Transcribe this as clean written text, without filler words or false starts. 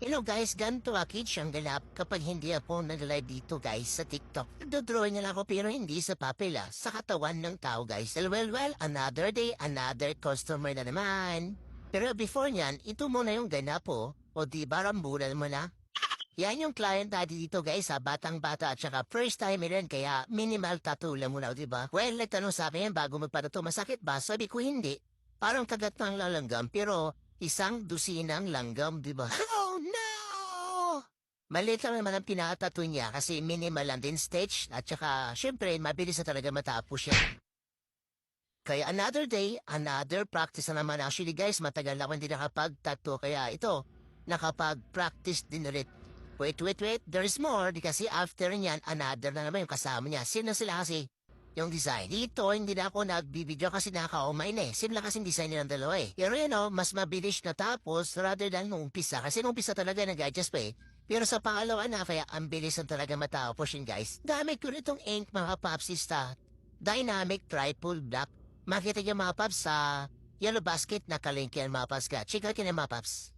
Hello guys, ganito akit siyang ganap kapag hindi ako nag-live dito guys sa TikTok. Nagdodrawing nila ako pero hindi sa papel sa katawan ng tao guys. Well, another day, another customer na naman. Pero before nyan, ito muna yung ganap o di ba rambulan mo na? Yan yung client natin dito guys batang bata at saka first time rin kaya minimal tattoo lang muna di ba? Well, nagtanong sa akin bago magpatato masakit ba? Sabi ko hindi. Parang kagat ng lalanggam pero isang dusinang langgam di ba? Oh no! Maliit lang naman ang pinakatato niya kasi minimal lang din stage at saka syempre mabilis na talaga matapos siya. Kaya another day, another practice na naman. Actually guys, matagal ako hindi nakapag-tattoo kaya ito, nakapag-practice din ulit. Wait, there's more. Di kasi after niyan, another na naman yung kasama niya. Sino sila kasi? Yung design. Dito, hindi na ako nagbibideo kasi nakaka-umain Sila kasing design nilang dalawa Pero mas mabilis na tapos rather than nung umpisa. Kasi nung umpisa talaga nag-adjust pa Pero sa pangalawa na kaya ang bilis na talaga matapos yun guys. Gamit ko nitong ink mga papsista. Dynamic Triple Black. Makita niyo mga paps sa yellow basket na kalink yan mga paps ka. Check out yun mga paps.